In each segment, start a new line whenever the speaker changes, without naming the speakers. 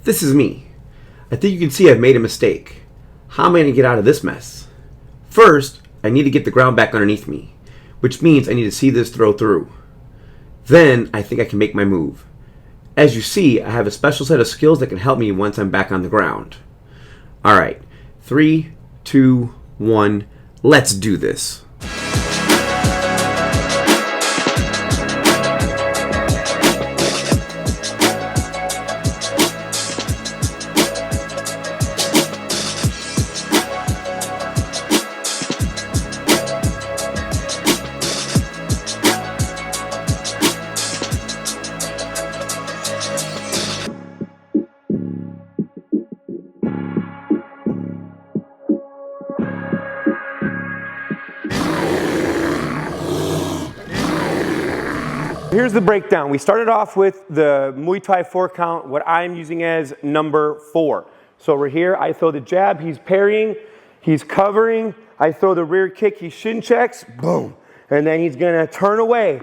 This is me. I think you can see I've made a mistake. How am I going to get out of this mess? First, I need to get the ground back underneath me, which means I need to see this throw through. Then, I think I can make my move. As you see, I have a special set of skills that can help me once I'm back on the ground. Alright, 3, 2, 1, let's do this.
Here's the breakdown. We started off with the Muay Thai 4 count, what I'm using as number 4. So we're here, I throw the jab, he's parrying, he's covering, I throw the rear kick, he shin checks, boom. And then he's gonna turn away.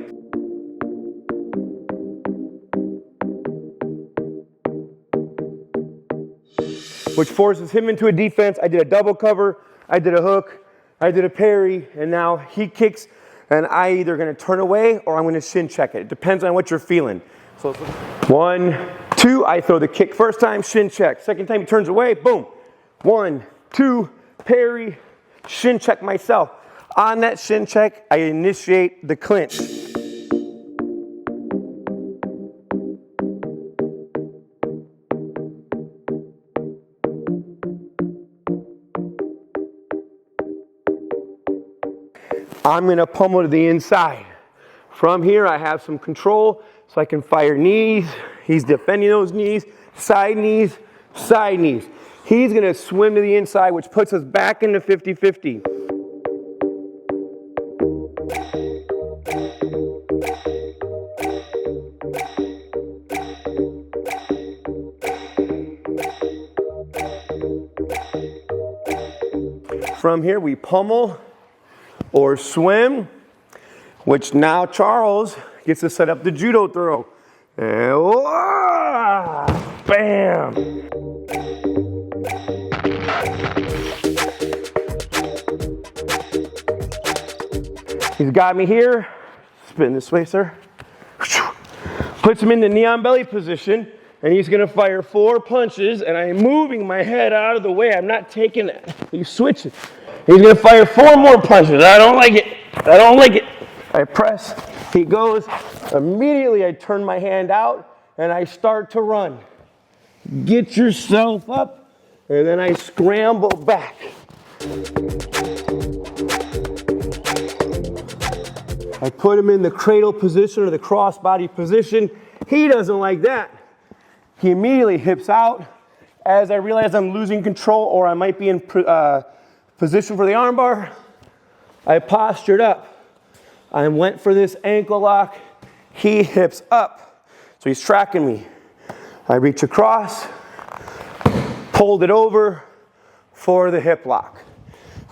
Which forces him into a defense. I did a double cover, I did a hook, I did a parry, and now he kicks, and I either going to turn away or I'm going to shin check it. It depends on what you're feeling. So 1, 2, I throw the kick first time, shin check. Second time he turns away, boom. 1, 2, parry, shin check myself. On that shin check, I initiate the clinch. I'm going to pummel to the inside. From here, I have some control, so I can fire knees. He's defending those knees, side knees, side knees. He's going to swim to the inside, which puts us back into 50-50. From here, we pummel or swim, which now Charles gets to set up the judo throw. And bam! He's got me here. Spin this way, sir. Puts him in the knee on belly position, and he's gonna fire 4 punches, and I'm moving my head out of the way. I'm not taking it. He's switching. He's gonna fire 4 more punches. I don't like it. I don't like it. I press, he goes. Immediately I turn my hand out and I start to run. Get yourself up, and then I scramble back. I put him in the cradle position or the crossbody position. He doesn't like that. He immediately hips out. As I realize I'm losing control or I might be in position for the armbar, I postured up. I went for this ankle lock. He hips up. So he's tracking me. I reach across, pulled it over for the hip lock.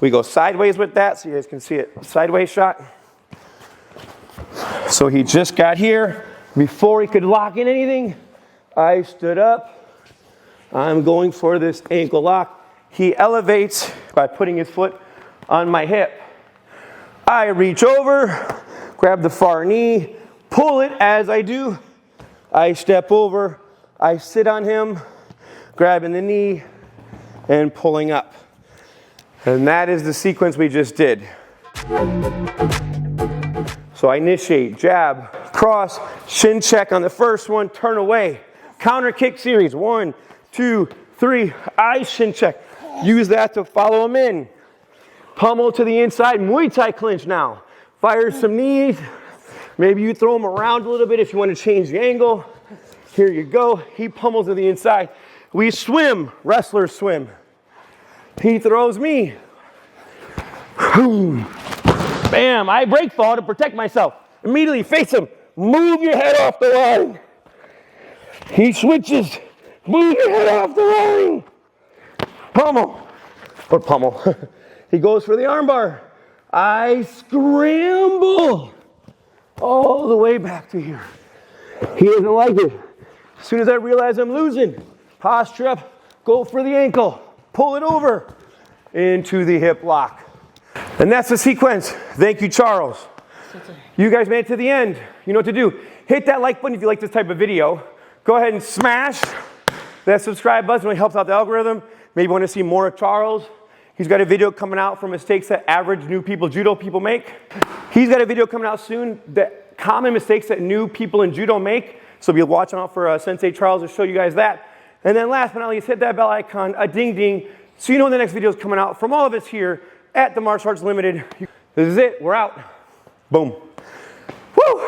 We go sideways with that so you guys can see it. Sideways shot. So he just got here. Before he could lock in anything, I stood up. I'm going for this ankle lock. He elevates by putting his foot on my hip. I reach over, grab the far knee, pull it. As I do, I step over, I sit on him, grabbing the knee and pulling up. And that is the sequence we just did. So I initiate, jab, cross, shin check on the first one, turn away. Counter kick series, 1, 2, 3, I shin check. Use that to follow him in. Pummel to the inside, Muay Thai clinch now. Fire some knees. Maybe you throw him around a little bit if you want to change the angle. Here you go. He pummels to the inside. We swim, wrestlers swim. He throws me. Bam, I break fall to protect myself. Immediately face him. Move your head off the line. He switches. Move your head off the line. Pummel. Or pummel. He goes for the armbar. I scramble all the way back to here. He doesn't like it. As soon as I realize I'm losing, Posture up, go for the ankle, pull it over into the hip lock. And that's the sequence. Thank you, Charles. You guys made it to the end. You know what to do. Hit that like button if you like this type of video. Go ahead and smash that subscribe button. It really helps out the algorithm. Maybe you want to see more of Charles. He's got a video coming out for mistakes that average new people, judo people make. He's got a video coming out soon that common mistakes that new people in judo make. So be watching out for Sensei Charles to show you guys that. And then last but not least, hit that bell icon, a ding ding, so you know when the next video is coming out from all of us here at the Martial Arts Limited. This is it. We're out. Boom. Woo!